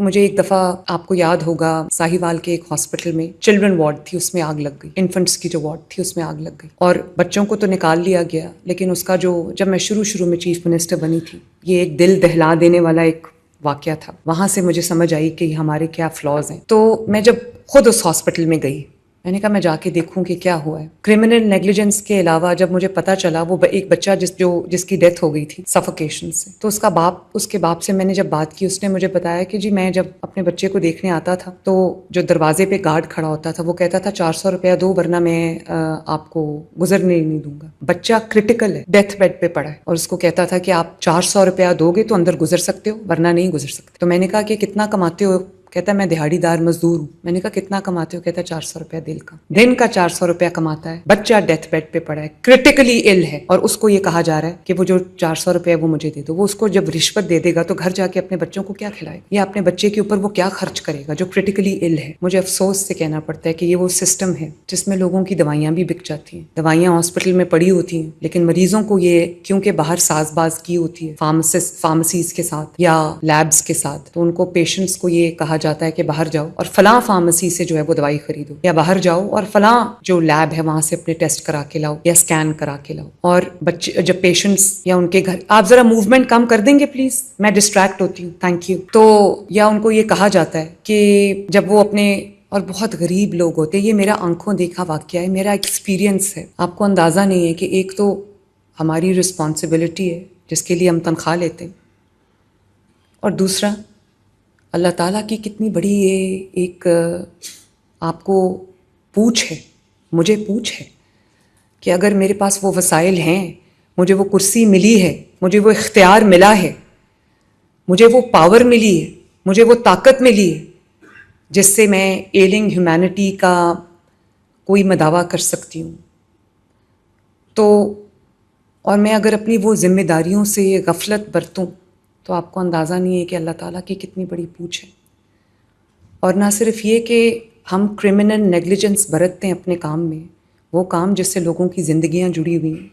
مجھے ایک دفعہ آپ کو یاد ہوگا ساہیوال کے ایک ہاسپٹل میں چلڈرن وارڈ تھی، اس میں آگ لگ گئی، انفنٹس کی جو وارڈ تھی اس میں آگ لگ گئی اور بچوں کو تو نکال لیا گیا، لیکن اس کا جب میں شروع میں چیف منسٹر بنی تھی، یہ ایک دل دہلا دینے والا ایک واقعہ تھا. وہاں سے مجھے سمجھ آئی کہ ہمارے کیا فلاز ہیں. تو میں جب خود اس ہاسپٹل میں گئی، میں نے کہا میں جا کے دیکھوں کہ کیا ہوا ہے. کرمنل نیگلیجنس کے علاوہ جب مجھے پتا چلا وہ ایک بچہ جس کی ڈیتھ ہو گئی تھی سفوکیشن سے، تو اس کے باپ سے میں نے جب بات کی، اس نے مجھے بتایا کہ جی میں جب اپنے بچے کو دیکھنے آتا تھا تو جو دروازے پہ گارڈ کھڑا ہوتا تھا وہ کہتا تھا 400 روپیہ دو ورنہ میں آپ کو گزرنے نہیں دوں گا. بچہ کرٹیکل ہے، ڈیتھ بیڈ پہ پڑا ہے، اور اس کو کہتا تھا کہ آپ 400 روپیہ دو گے تو اندر گزر سکتے ہو ورنہ نہیں گزر سکتے. تو میں نے کہا کہ کتنا کماتے ہو؟ کہتا ہے میں دہاڑی دار مزدور ہوں. میں نے کہا کتنا کماتے ہو؟ کہتا ہے 400 روپیہ دن کا 400 روپیہ کماتا ہے، بچہ ڈیتھ بیڈ پہ پڑا ہے، کرٹیکلی ال ہے، اور اس کو یہ کہا جا رہا ہے کہ وہ جو 400 روپیہ وہ مجھے دے دو. وہ اس کو جب رشوت دے دے گا تو گھر جا کے اپنے بچوں کو کیا کھلائے گا یا اپنے بچے کے اوپر وہ کیا خرچ کرے گا جو کرٹیکلی ال ہے. مجھے افسوس سے کہنا پڑتا ہے کہ یہ وہ سسٹم ہے جس میں لوگوں کی دوائیاں بھی بک جاتی ہیں. دوائیاں ہاسپٹل میں پڑی ہوتی ہیں لیکن مریضوں کو یہ کیونکہ باہر ساز باز کی ہوتی ہے فارمیسیز کے ساتھ یا لیبز کے ساتھ، تو ان کو پیشنٹس کو یہ کہا جاتا ہے کہ باہر جاؤ اور فلاں فارمیسی سے جو ہے وہ دوائی خریدو، یا باہر جاؤ اور فلاں جو لیب ہے وہاں سے اپنے ٹیسٹ کرا کے لاؤ یا اسکین کرا کے لاؤ. اور بچے جب پیشنٹس یا ان کے گھر، آپ ذرا موومنٹ کم کر دیں گے پلیز، میں ڈسٹریکٹ ہوتی ہوں، تھینک یو. تو یا ان کو یہ کہا جاتا ہے کہ جب وہ اپنے، اور بہت غریب لوگ ہوتے ہیں، یہ میرا آنکھوں دیکھا واقعہ ہے، میرا ایکسپیرینس ہے. آپ کو اندازہ نہیں ہے کہ ایک تو ہماری رسپانسبلٹی ہے جس کے لیے ہم تنخواہ لیتے ہیں، اور دوسرا اللہ تعالیٰ کی کتنی بڑی یہ ایک آپ کو پوچھ ہے، مجھے پوچھ ہے کہ اگر میرے پاس وہ وسائل ہیں، مجھے وہ کرسی ملی ہے، مجھے وہ اختیار ملا ہے، مجھے وہ پاور ملی ہے، مجھے وہ طاقت ملی ہے جس سے میں ایلنگ ہیومینٹی کا کوئی مداوع کر سکتی ہوں. تو اور میں اگر اپنی وہ ذمہ داریوں سے غفلت برتوں تو آپ کو اندازہ نہیں ہے کہ اللہ تعالیٰ کی کتنی بڑی پوچھ ہے. اور نہ صرف یہ کہ ہم کرمنل نیگلیجنس برتتے ہیں اپنے کام میں، وہ کام جس سے لوگوں کی زندگیاں جڑی ہوئی ہیں.